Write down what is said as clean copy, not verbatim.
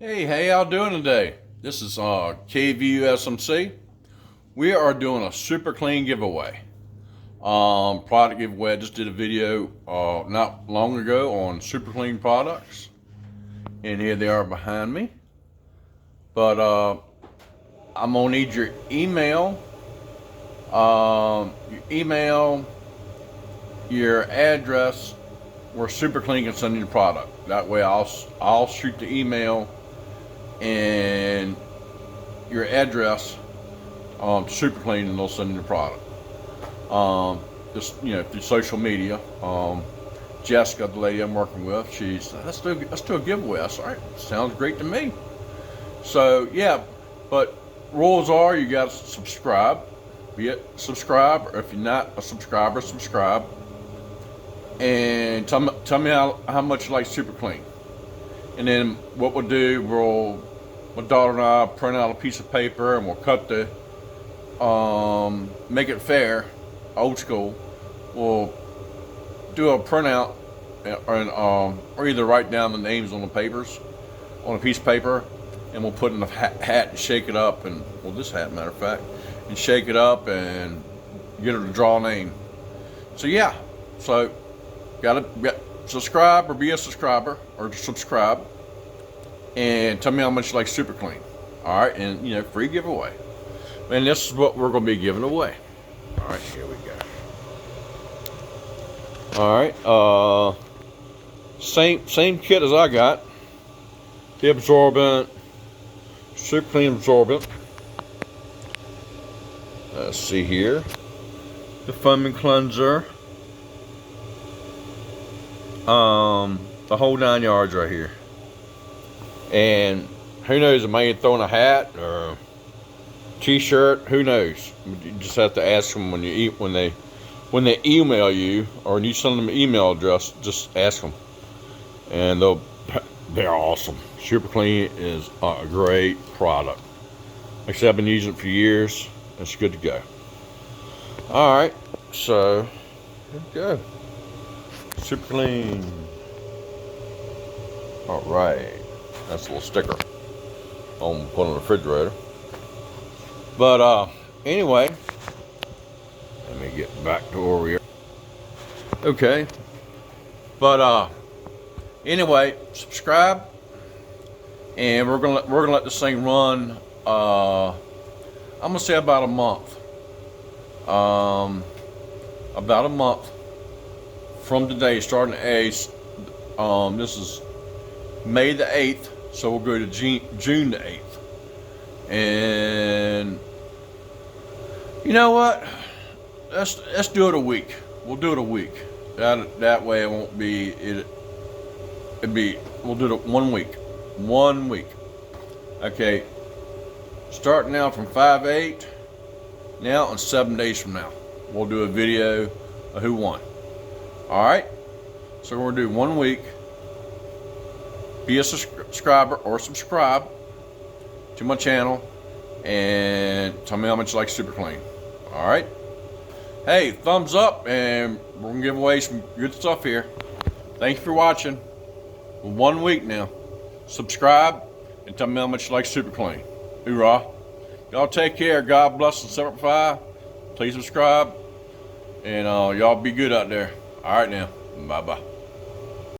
Hey, how y'all doing today? This is KVUSMC. We are doing a super clean giveaway. Product giveaway. I just did a video not long ago on super clean products, and here they are behind me. But I'm gonna need your email, your address, where super clean can send you the product. That way, I'll shoot the email and your address to super clean, and they'll send you the product. Just through social media. Jessica, the lady I'm working with, she's let's do a giveaway. That's all right. Sounds great to me. So yeah, but rules are you got to subscribe. Be it subscribe, or if you're not a subscriber, subscribe. And tell me how much you like super clean. And then what we'll do, my daughter and I print out a piece of paper, and we'll cut the, make it fair, old school. We'll do a printout, or either write down the names on the papers, on a piece of paper, and we'll put in the hat and shake it up, and this hat, matter of fact, and shake it up and get her to draw a name. So yeah, so gotta subscribe or be a subscriber, or subscribe. And tell me how much you like super clean. All right, and free giveaway. And this is what we're going to be giving away. All right, here we go. All right, same kit as I got. The absorbent, super clean absorbent. Let's see here. The foaming cleanser. The whole 9 yards right here. And who knows, it may throw in a hat or t-shirt, who knows. You just have to ask them when they email you, or when you send them an email address, just ask them. And they're awesome. Super Clean is a great product. Like I said, I've been using it for years. It's good to go. Alright, so here we go. Super Clean. Alright. That's a little sticker I'm put on the refrigerator. But anyway, let me get back to where we are. Okay. But anyway, subscribe, and we're gonna let this thing run. I'm gonna say about a month. About a month from today, starting the 8th. This is May the 8th. So we'll go to June the 8th. And you know what? Let's do it a week. We'll do it a week. That way it won't be we'll do it 1 week. 1 week. Okay. Starting now from 5/8 now, and 7 days from now, we'll do a video of who won. Alright? So we're gonna do 1 week. Be a subscriber or subscribe to my channel, and tell me how much you like super clean. All right. Hey, thumbs up, and we're gonna give away some good stuff here. Thank you for watching. 1 week now. Subscribe and tell me how much you like super clean. Hoorah. Y'all take care. God bless and simplify. Please subscribe, and y'all be good out there. All right now. Bye bye.